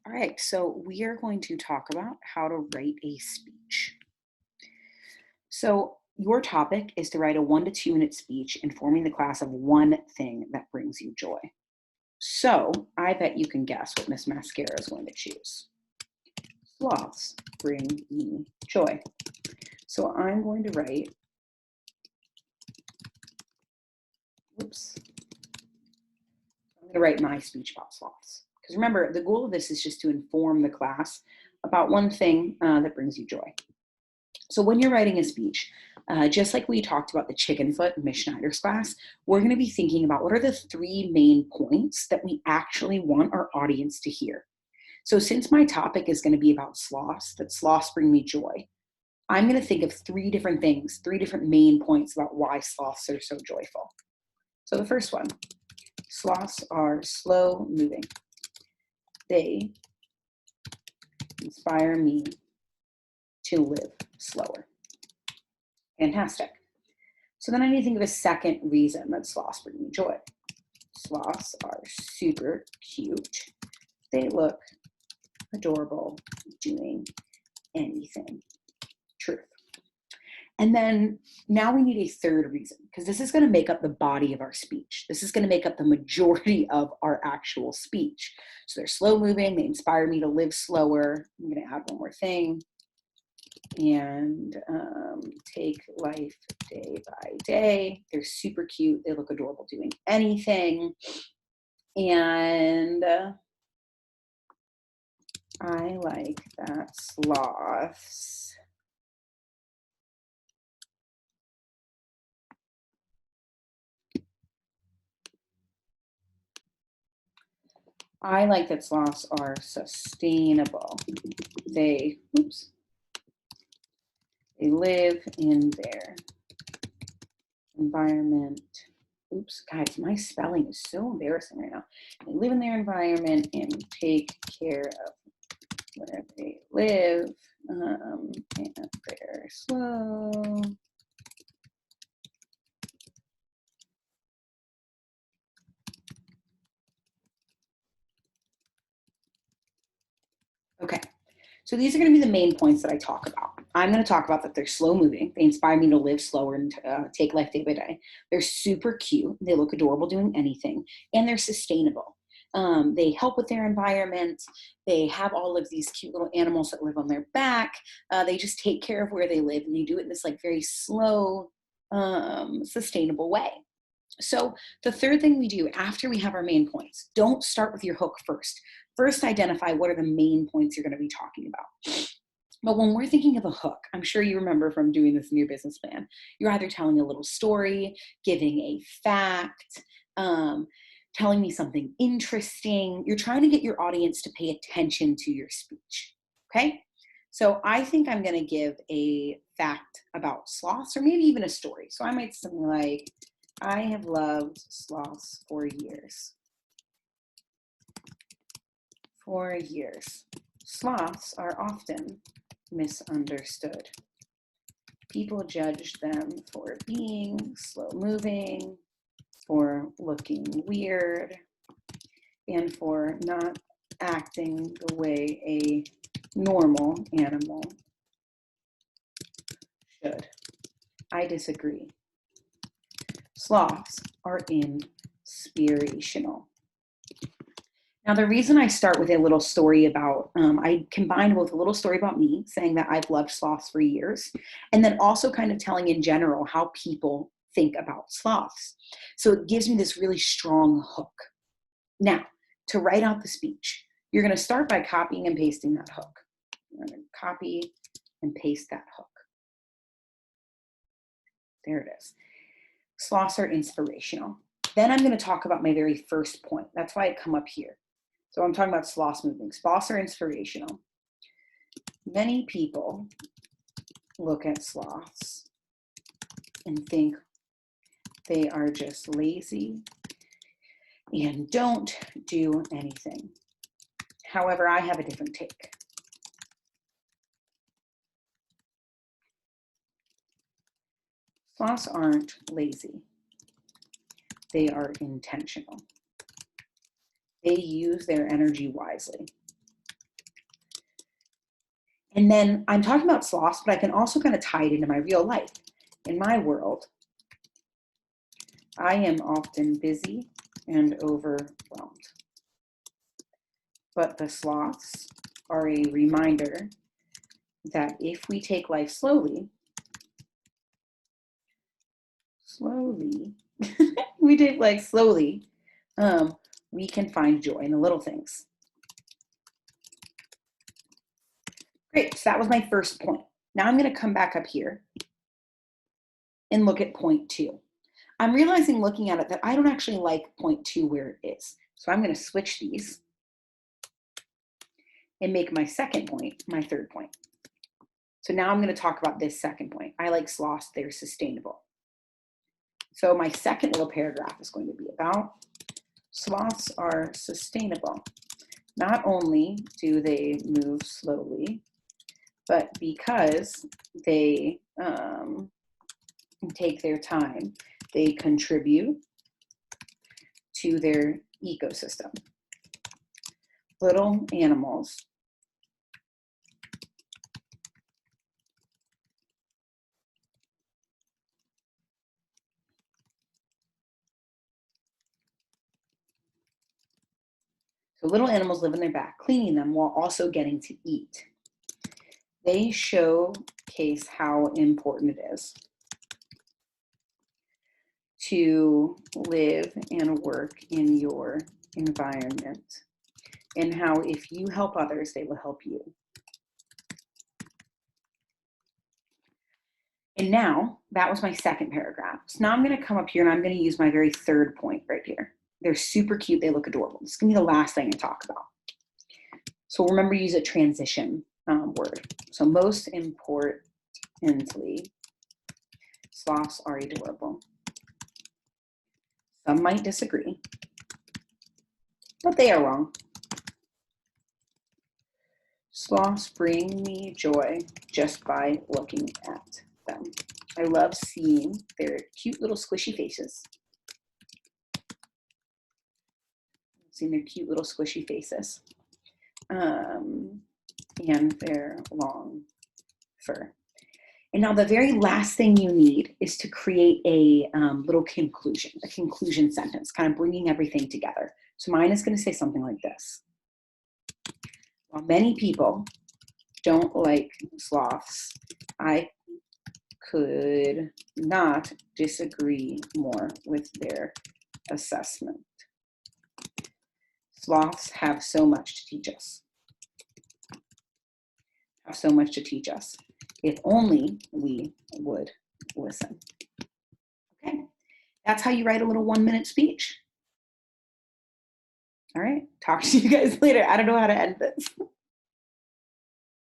All right, so we are going to talk about how to write a speech. So, your topic is to write a 1 to 2 minute speech informing the class of one thing that brings you joy. So, I bet you can guess what Miss Mascara is going to choose. Sloths bring me joy. So, I'm going to write, whoops, I'm going to write my speech about sloths. Because remember, the goal of this is just to inform the class about one thing that brings you joy. So when you're writing a speech, just like we talked about the chicken foot in Miss Schneider's class, we're going to be thinking about what are the 3 main points that we actually want our audience to hear. So since my topic is going to be about sloths, that sloths bring me joy, I'm going to think of 3 different things, 3 different main points about why sloths are so joyful. So the first one, sloths are slow moving. They inspire me to live slower. Fantastic. So then I need to think of a second reason that sloths bring me joy. Sloths are super cute. They look adorable doing anything. Truth. And then now we need a third reason, because this is going to make up the body of our speech. This is going to make up the majority of our actual speech. So they're slow moving. They inspire me to live slower. I'm going to add one more thing. And take life day by day. They're super cute. They look adorable doing anything. And I like that sloths are sustainable. They live in their environment. Oops, guys, my spelling is so embarrassing right now. They live in their environment and take care of where they live, and they're slow. Okay, so these are going to be the main points that I talk about. I'm going to talk about that they're slow moving. They inspire me to live slower and take life day by day. They're super cute. They look adorable doing anything. And they're sustainable. They help with their environment. They have all of these cute little animals that live on their back. They just take care of where they live, and they do it in this like very slow, sustainable way. So the third thing we do after we have our main points, don't start with your hook first. First, identify what are the main points you're going to be talking about. But when we're thinking of a hook, I'm sure you remember from doing this in your business plan, you're either telling a little story, giving a fact, telling me something interesting. You're trying to get your audience to pay attention to your speech. Okay? So I think I'm going to give a fact about sloths, or maybe even a story. So I might say something like, I have loved sloths for years. For years. Sloths are often misunderstood. People judge them for being slow moving, for looking weird, and for not acting the way a normal animal should. I disagree. Sloths are inspirational. Now, the reason I start with a little story about, I combined both a little story about me saying that I've loved sloths for years, and then also kind of telling in general how people think about sloths. So it gives me this really strong hook. Now, to write out the speech, you're going to start by copying and pasting that hook. You're going to copy and paste that hook. There it is. Sloths are inspirational. Then I'm going to talk about my very first point. That's why I come up here. So I'm talking about sloths moving. Sloths are inspirational. Many people look at sloths and think they are just lazy and don't do anything. However, I have a different take. Sloths aren't lazy. They are intentional. They use their energy wisely. And then I'm talking about sloths, but I can also kind of tie it into my real life. In my world, I am often busy and overwhelmed. But the sloths are a reminder that if we take life slowly, we take life slowly, we can find joy in the little things. Great, so that was my first point. Now I'm going to come back up here and look at point 2. I'm realizing looking at it that I don't actually like point 2 where it is. So I'm going to switch these and make my second point my third point. So now I'm going to talk about this second point. I like sloths, they're sustainable. So my second little paragraph is going to be about sloths are sustainable. Not only do they move slowly, but because they take their time, they contribute to their ecosystem. Little animals live in their back, cleaning them while also getting to eat. They showcase how important it is to live and work in your environment, and how if you help others, they will help you. And now, that was my second paragraph. So now I'm going to come up here and I'm going to use my very third point right here. They're super cute. They look adorable. This is going to be the last thing I talk about. So remember, use a transition word. So most importantly, sloths are adorable. Some might disagree, but they are wrong. Sloths bring me joy just by looking at them. I love seeing their cute little squishy faces. And their long fur. And now the very last thing you need is to create a little conclusion, a conclusion sentence, kind of bringing everything together. So mine is going to say something like this. While many people don't like sloths, I could not disagree more with their assessment. Sloths have so much to teach us. If only we would listen. Okay, that's how you write a little 1-minute speech. All right, talk to you guys later. I don't know how to end this.